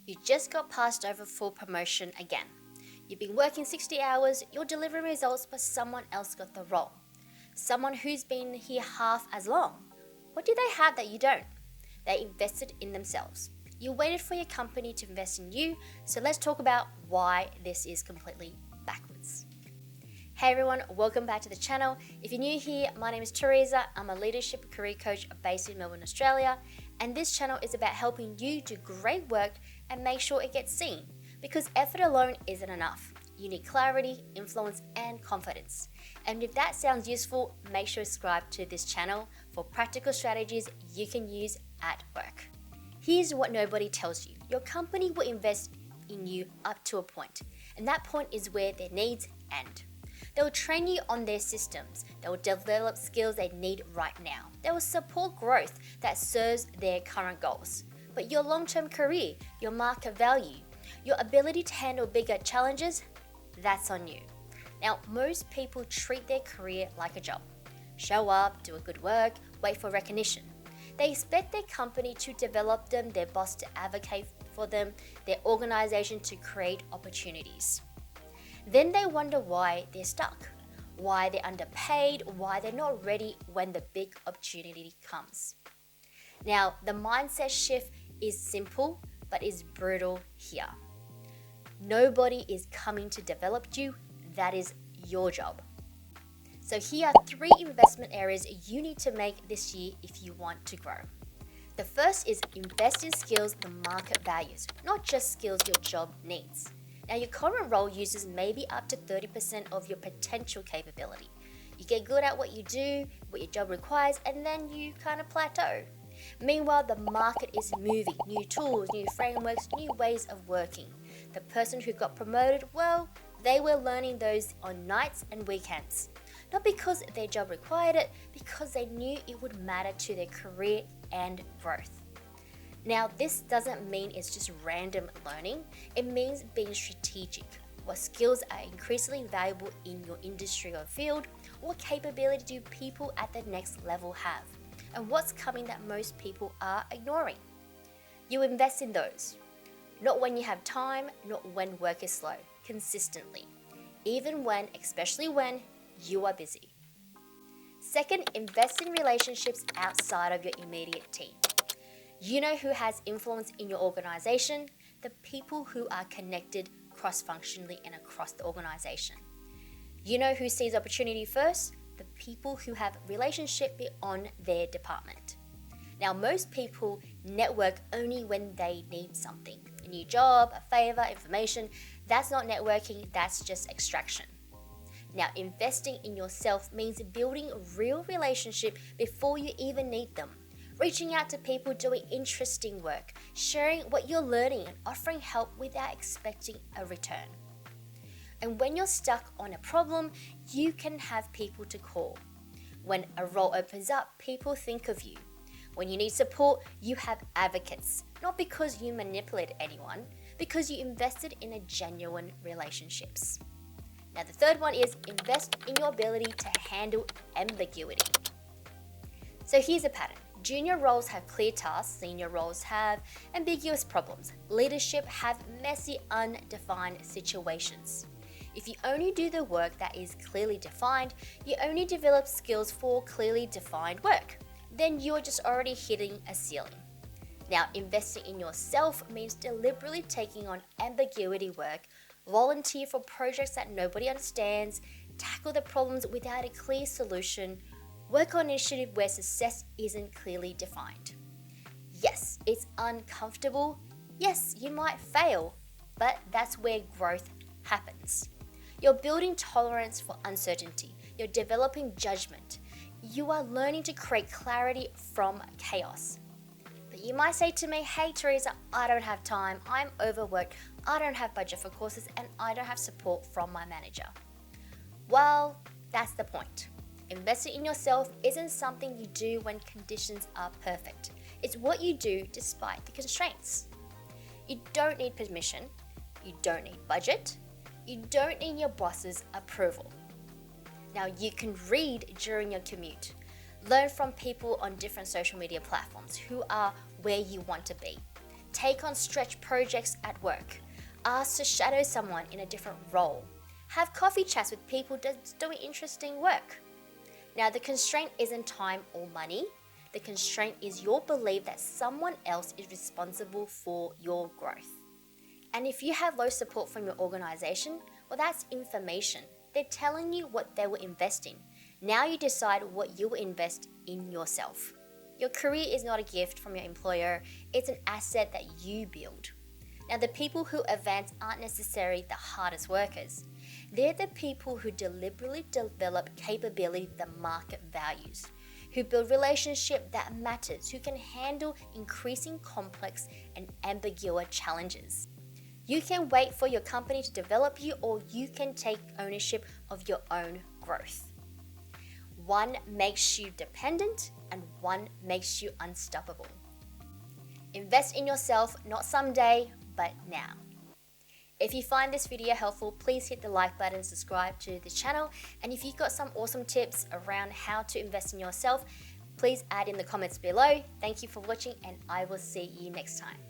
You just got passed over for promotion again. You've been working 60 hours, you're delivering results, but someone else got the role. Someone who's been here half as long. What do they have that you don't? They invested in themselves. You waited for your company to invest in you, so let's talk about why this is completely backwards. Hey everyone, welcome back to the channel. If you're new here, my name is Teresa. I'm a leadership career coach based in Melbourne, Australia, and this channel is about helping you do great work and make sure it gets seen, because effort alone isn't enough. You need clarity, influence, and confidence. And if that sounds useful, make sure to subscribe to this channel for practical strategies you can use at work. Here's what nobody tells you. Your company will invest in you up to a point, and that point is where their needs end. They will train you on their systems. They will develop skills they need right now. They will support growth that serves their current goals. But your long-term career, your market value, your ability to handle bigger challenges, that's on you. Now, most people treat their career like a job. Show up, do a good work, wait for recognition. They expect their company to develop them, their boss to advocate for them, their organization to create opportunities. Then they wonder why they're stuck, why they're underpaid, why they're not ready when the big opportunity comes. Now, the mindset shift is simple, but is brutal here. Nobody is coming to develop you. That is your job. So here are 3 investment areas you need to make this year if you want to grow. The first is invest in skills the market values, not just skills your job needs. Now, your current role uses maybe up to 30% of your potential capability. You get good at what you do, what your job requires, and then you kind of plateau. Meanwhile, the market is moving, new tools, new frameworks, new ways of working. The person who got promoted, well, they were learning those on nights and weekends. Not because their job required it, because they knew it would matter to their career and growth. Now, this doesn't mean it's just random learning. It means being strategic. What skills are increasingly valuable in your industry or field? What capability do people at the next level have? And what's coming that most people are ignoring? You invest in those. Not when you have time, not when work is slow, consistently. Even when, especially when, you are busy. Second, invest in relationships outside of your immediate team. You know who has influence in your organization? The people who are connected cross-functionally and across the organization. You know who sees opportunity first? The people who have relationship beyond their department. Now, most people network only when they need something. A new job, a favor, information. That's not networking, that's just extraction. Now, investing in yourself means building a real relationship before you even need them. Reaching out to people doing interesting work, sharing what you're learning, and offering help without expecting a return. And when you're stuck on a problem, you can have people to call. When a role opens up, people think of you. When you need support, you have advocates, not because you manipulate anyone, because you invested in a genuine relationships. Now, the third one is invest in your ability to handle ambiguity. So here's a pattern. Junior roles have clear tasks, senior roles have ambiguous problems. Leadership have messy, undefined situations. If you only do the work that is clearly defined, you only develop skills for clearly defined work, then you're just already hitting a ceiling. Now, investing in yourself means deliberately taking on ambiguity work, volunteer for projects that nobody understands, tackle the problems without a clear solution, work on initiative where success isn't clearly defined. Yes, it's uncomfortable. Yes, you might fail, but that's where growth happens. You're building tolerance for uncertainty. You're developing judgment. You are learning to create clarity from chaos. But you might say to me, hey Teresa, I don't have time. I'm overworked. I don't have budget for courses and I don't have support from my manager. Well, that's the point. Investing in yourself isn't something you do when conditions are perfect. It's what you do despite the constraints. You don't need permission. You don't need budget. You don't need your boss's approval. Now, you can read during your commute. Learn from people on different social media platforms who are where you want to be. Take on stretch projects at work. Ask to shadow someone in a different role. Have coffee chats with people that's doing interesting work. Now, the constraint isn't time or money. The constraint is your belief that someone else is responsible for your growth. And if you have low support from your organization, well, that's information. They're telling you what they will invest in. Now you decide what you will invest in yourself. Your career is not a gift from your employer, it's an asset that you build. Now, the people who advance aren't necessarily the hardest workers. They're the people who deliberately develop capability that market values, who build relationship that matters, who can handle increasing complex and ambiguous challenges. You can wait for your company to develop you, or you can take ownership of your own growth. One makes you dependent and one makes you unstoppable. Invest in yourself, not someday, but now. If you find this video helpful, please hit the like button, subscribe to the channel, and if you've got some awesome tips around how to invest in yourself, please add in the comments below. Thank you for watching, and I will see you next time.